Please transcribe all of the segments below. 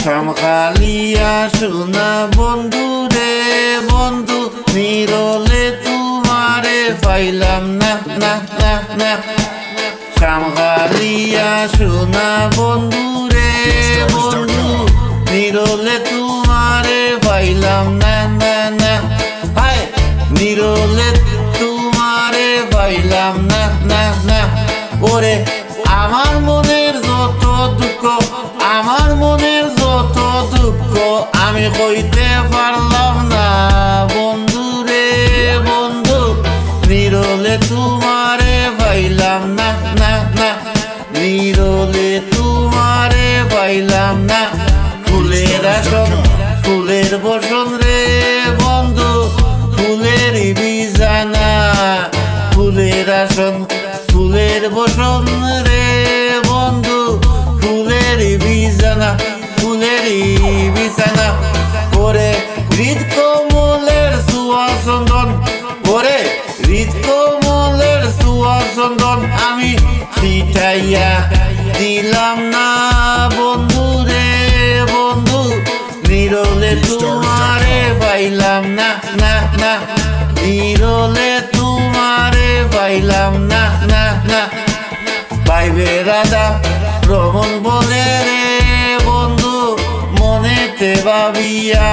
শ্যামখালিয়া সোনা বন্ধু রে বন্ধু, নিরলে তোমারে পাইলাম না না না না। শ্যামখালিয়া সোনা বন্ধু রে বন্ধু, নিরলে তোমারে পাইলাম না না না। হায় নিরলে তোমারে পাইলাম না না না। ওরে আমার মনের যত দুঃখ, আমার মনের যত দুঃখ আমি কইতে পারলাম না বন্ধু রে বন্ধু, নিরলে তোমারে পাইলাম না না না। নিরলে তোমারে পাইলাম না। ফুলের আসন ফুলের বসন রে বন্ধু, ফুলের বিছানা, ফুলের আসন ফুলের বসন রে বন্ধু, ফুলের বিছানা, ফুলের বিছানা। ওরে হৃদ কমলের সুয়াসন্দন, ওরে হৃদ কমলের সুয়াসন্দন আমি ছিটাইয়া দিলাম না বন্ধু রে বন্ধু, নিরলে তোমারে পাইলাম না না না। নিরলে তোমারে পাইলাম না না না। পাইবে রাধা রমন বলে রে বন্ধু, মনেতে ভাবিয়া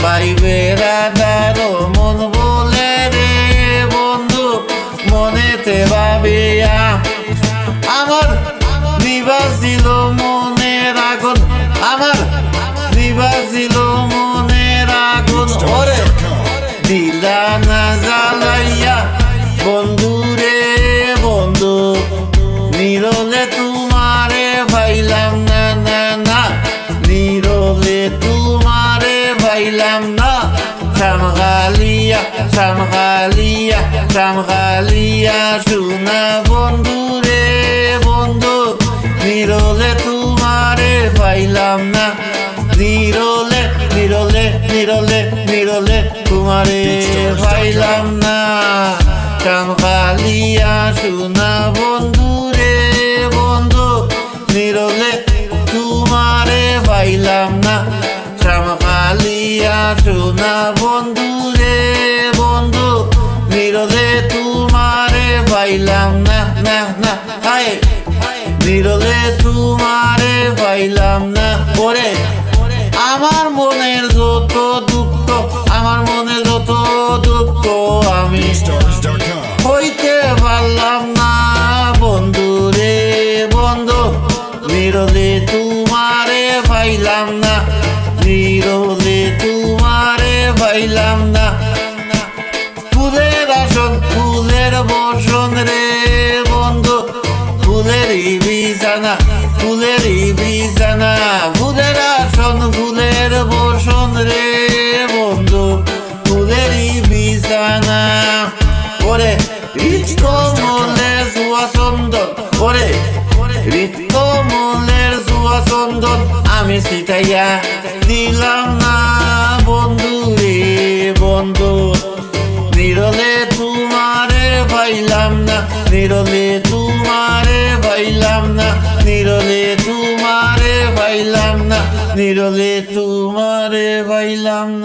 পাইবে রাধা রমন বলে রে বন্ধু, মনেতে ভাবিয়া। আমার নিবাসিল মনের আগুন, আমার নিবাসিল মনের আগুন, ওরে দিলা না জ্বালাইয়া বন্ধু রে বন্ধু, নিরলে তোমারে পাইলাম না না না। নিরলে তোমারে পাইলাম না। শ্যামখালিয়া শ্যামখালিয়া শ্যামখালিয়া সোনা বন্ধু রে বন্ধু, নিরলে তোমারে পাইলাম না। নিরলে নিরলে নিরলে নিরলে তোমারে পাইলাম না। শ্যামখালিয়া সোনা বন্ধু রে বন্ধু, নিরলে তোমারে পাইলাম না। শ্যামখালিয়া সোনা বন্ধু রে বন্ধু, নিরলে তোমারে পাইলাম না না না। হায় নিরলে তোমারে পাইলাম না। ওরে আমার মনের যত দুঃখ, আমার মনের যত দুঃখ আমি হইতে পারলাম না বন্ধু রে বন্ধু, নিরলে তোমারে পাইলাম না। নিরলে তোমারে পাইলাম না। ফুলের আসন ফুলের বসন রে বন্ধু, ফুলের বিছানা, ফুলের বিছানা, ফুলের আসন ফুলের বসন রে বন্ধু, ফুলের বিছানা। ওরে হৃদ কমলের সুয়াসন্দন, ওরে হৃদ কমলের সুয়াসন্দন আমি ছিটাইয়া দিলাম না বন্ধু রে বন্ধু, নিরলে তোমারে পাইলাম না। নিরলে তোমারে পাইলাম না। নিরলে তোমারে পাইলাম না। নিরলে তোমারে পাইলাম না।